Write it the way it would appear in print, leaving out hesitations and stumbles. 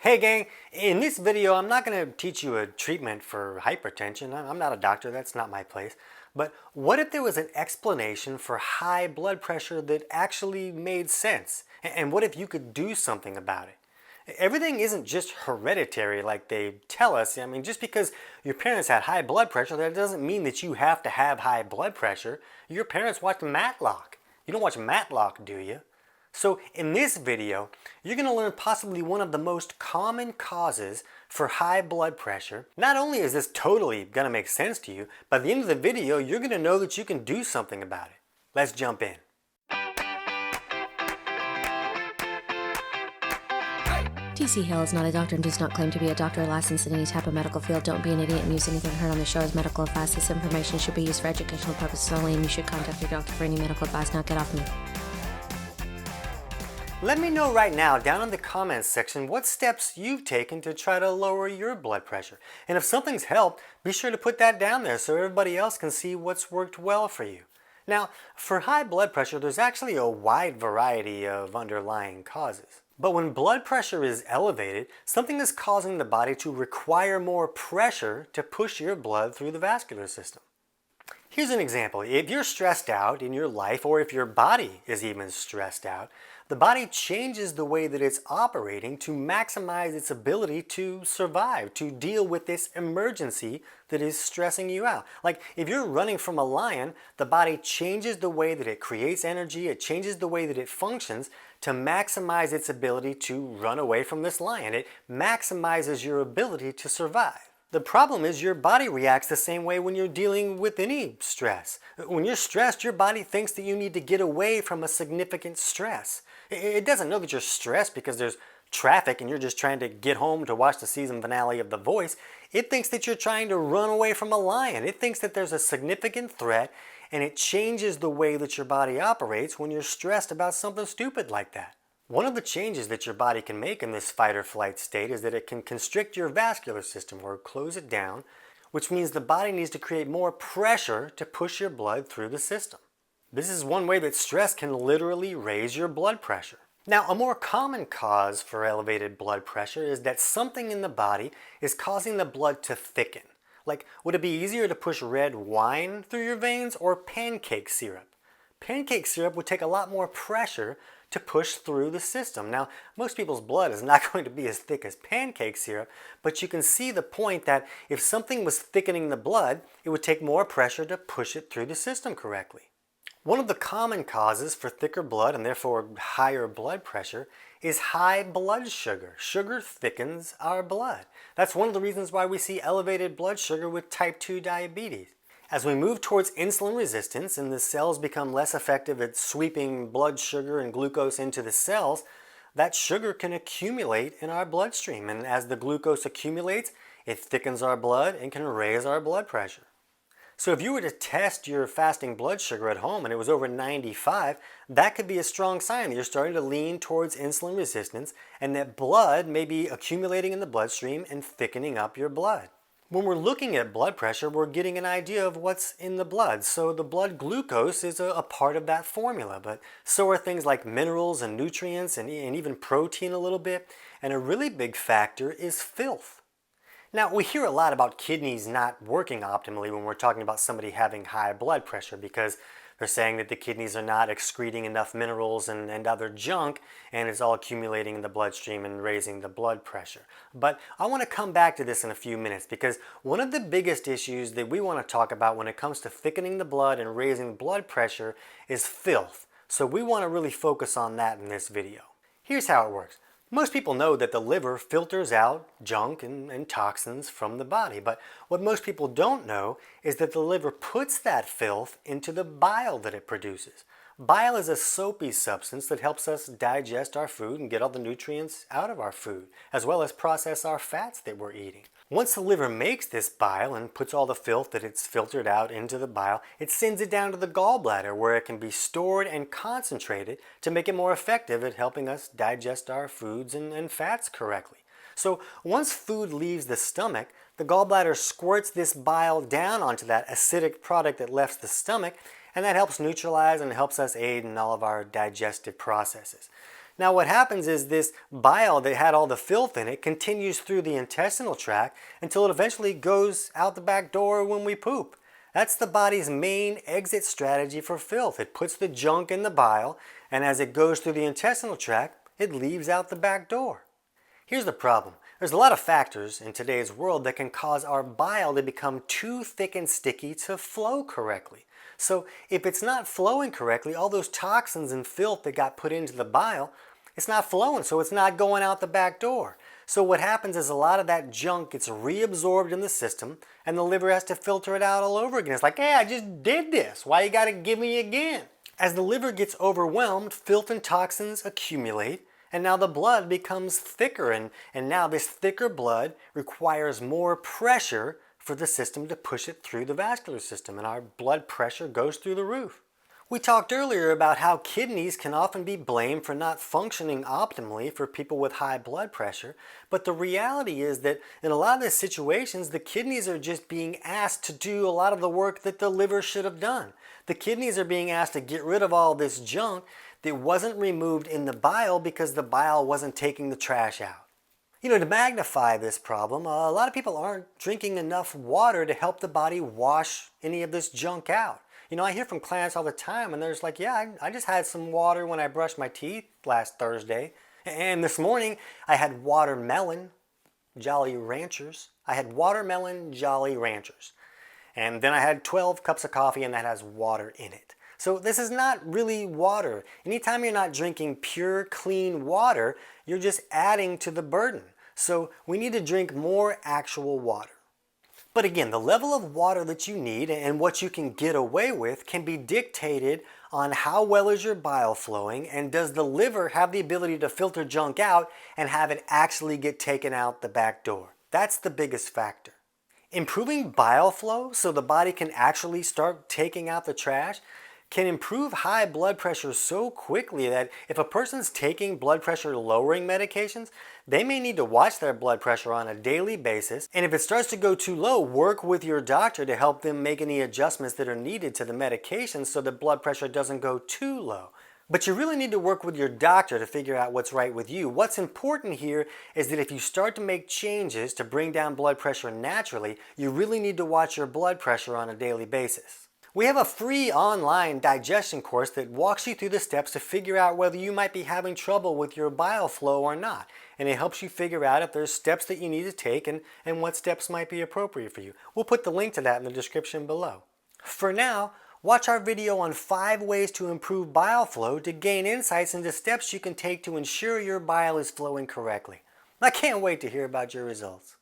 Hey gang, in this video I'm not going to teach you a treatment for hypertension. I'm not a doctor, that's not my place. But what if there was an explanation for high blood pressure that actually made sense? And what if you could do something about it? Everything isn't just hereditary like they tell us. I mean, just because your parents had high blood pressure, that doesn't mean that you have to have high blood pressure. Your parents watched Matlock. You don't watch Matlock, do you? So in this video, you're going to learn possibly one of the most common causes for high blood pressure. Not only is this totally going to make sense to you, by the end of the video, you're going to know that you can do something about it. Let's jump in. TC Hale is not a doctor and does not claim to be a doctor or licensed in any type of medical field. Don't be an idiot and use anything heard on the show as medical advice. This information should be used for educational purposes only, and you should contact your doctor for any medical advice. Now get off me. Let me know right now down in the comments section what steps you've taken to try to lower your blood pressure. And if something's helped, be sure to put that down there so everybody else can see what's worked well for you. Now, for high blood pressure, there's actually a wide variety of underlying causes. But when blood pressure is elevated, something is causing the body to require more pressure to push your blood through the vascular system. Here's an example. If you're stressed out in your life, or if your body is even stressed out, the body changes the way that it's operating to maximize its ability to survive, to deal with this emergency that is stressing you out. Like if you're running from a lion, the body changes the way that it creates energy, it changes the way that it functions to maximize its ability to run away from this lion. It maximizes your ability to survive. The problem is your body reacts the same way when you're dealing with any stress. When you're stressed, your body thinks that you need to get away from a significant stress. It doesn't know that you're stressed because there's traffic and you're just trying to get home to watch the season finale of The Voice. It thinks that you're trying to run away from a lion. It thinks that there's a significant threat, and it changes the way that your body operates when you're stressed about something stupid like that. One of the changes that your body can make in this fight or flight state is that it can constrict your vascular system or close it down, which means the body needs to create more pressure to push your blood through the system. This is one way that stress can literally raise your blood pressure. Now, a more common cause for elevated blood pressure is that something in the body is causing the blood to thicken. Like, would it be easier to push red wine through your veins or pancake syrup? Pancake syrup would take a lot more pressure to push through the system. Now, most people's blood is not going to be as thick as pancake syrup, but you can see the point that if something was thickening the blood, it would take more pressure to push it through the system correctly. One of the common causes for thicker blood and therefore higher blood pressure is high blood sugar. Sugar thickens our blood. That's one of the reasons why we see elevated blood sugar with type 2 diabetes. As we move towards insulin resistance and the cells become less effective at sweeping blood sugar and glucose into the cells, that sugar can accumulate in our bloodstream. And as the glucose accumulates, it thickens our blood and can raise our blood pressure. So if you were to test your fasting blood sugar at home and it was over 95, that could be a strong sign that you're starting to lean towards insulin resistance and that blood may be accumulating in the bloodstream and thickening up your blood. When we're looking at blood pressure, we're getting an idea of what's in the blood. So the blood glucose is a part of that formula, but so are things like minerals and nutrients and even protein a little bit. And a really big factor is filth. Now, we hear a lot about kidneys not working optimally when we're talking about somebody having high blood pressure because they're saying that the kidneys are not excreting enough minerals and other junk, and it's all accumulating in the bloodstream and raising the blood pressure. But I want to come back to this in a few minutes because one of the biggest issues that we want to talk about when it comes to thickening the blood and raising blood pressure is filth. So we want to really focus on that in this video. Here's how it works. Most people know that the liver filters out junk and toxins from the body, but what most people don't know is that the liver puts that filth into the bile that it produces. Bile is a soapy substance that helps us digest our food and get all the nutrients out of our food, as well as process our fats that we're eating. Once the liver makes this bile and puts all the filth that it's filtered out into the bile, it sends it down to the gallbladder where it can be stored and concentrated to make it more effective at helping us digest our foods and fats correctly. So once food leaves the stomach, the gallbladder squirts this bile down onto that acidic product that left the stomach, and that helps neutralize and helps us aid in all of our digestive processes. Now what happens is this bile that had all the filth in it continues through the intestinal tract until it eventually goes out the back door when we poop. That's the body's main exit strategy for filth. It puts the junk in the bile, and as it goes through the intestinal tract, it leaves out the back door. Here's the problem. There's a lot of factors in today's world that can cause our bile to become too thick and sticky to flow correctly. So if it's not flowing correctly, all those toxins and filth that got put into the bile, it's not flowing, so it's not going out the back door. So what happens is a lot of that junk gets reabsorbed in the system, and the liver has to filter it out all over again. It's like, hey, I just did this. Why you gotta give me again? As the liver gets overwhelmed, filth and toxins accumulate, and now the blood becomes thicker, and now this thicker blood requires more pressure for the system to push it through the vascular system, and our blood pressure goes through the roof. We talked earlier about how kidneys can often be blamed for not functioning optimally for people with high blood pressure, but the reality is that in a lot of these situations, the kidneys are just being asked to do a lot of the work that the liver should have done. The kidneys are being asked to get rid of all this junk that wasn't removed in the bile because the bile wasn't taking the trash out. You know, to magnify this problem, a lot of people aren't drinking enough water to help the body wash any of this junk out. You know, I hear from clients all the time and they're just like, yeah, I just had some water when I brushed my teeth last Thursday. And this morning I had watermelon Jolly Ranchers. I had watermelon Jolly Ranchers. And then I had 12 cups of coffee and that has water in it. So this is not really water. Anytime you're not drinking pure, clean water, you're just adding to the burden. So we need to drink more actual water. But again, the level of water that you need and what you can get away with can be dictated on how well is your bile flowing, and does the liver have the ability to filter junk out and have it actually get taken out the back door. That's the biggest factor. Improving bile flow so the body can actually start taking out the trash can improve high blood pressure so quickly that if a person's taking blood pressure lowering medications, they may need to watch their blood pressure on a daily basis. And if it starts to go too low, work with your doctor to help them make any adjustments that are needed to the medication so the blood pressure doesn't go too low. But you really need to work with your doctor to figure out what's right with you. What's important here is that if you start to make changes to bring down blood pressure naturally, you really need to watch your blood pressure on a daily basis. We have a free online digestion course that walks you through the steps to figure out whether you might be having trouble with your bile flow or not. And it helps you figure out if there's steps that you need to take and what steps might be appropriate for you. We'll put the link to that in the description below. For now, watch our video on 5 ways to improve bile flow to gain insights into steps you can take to ensure your bile is flowing correctly. I can't wait to hear about your results.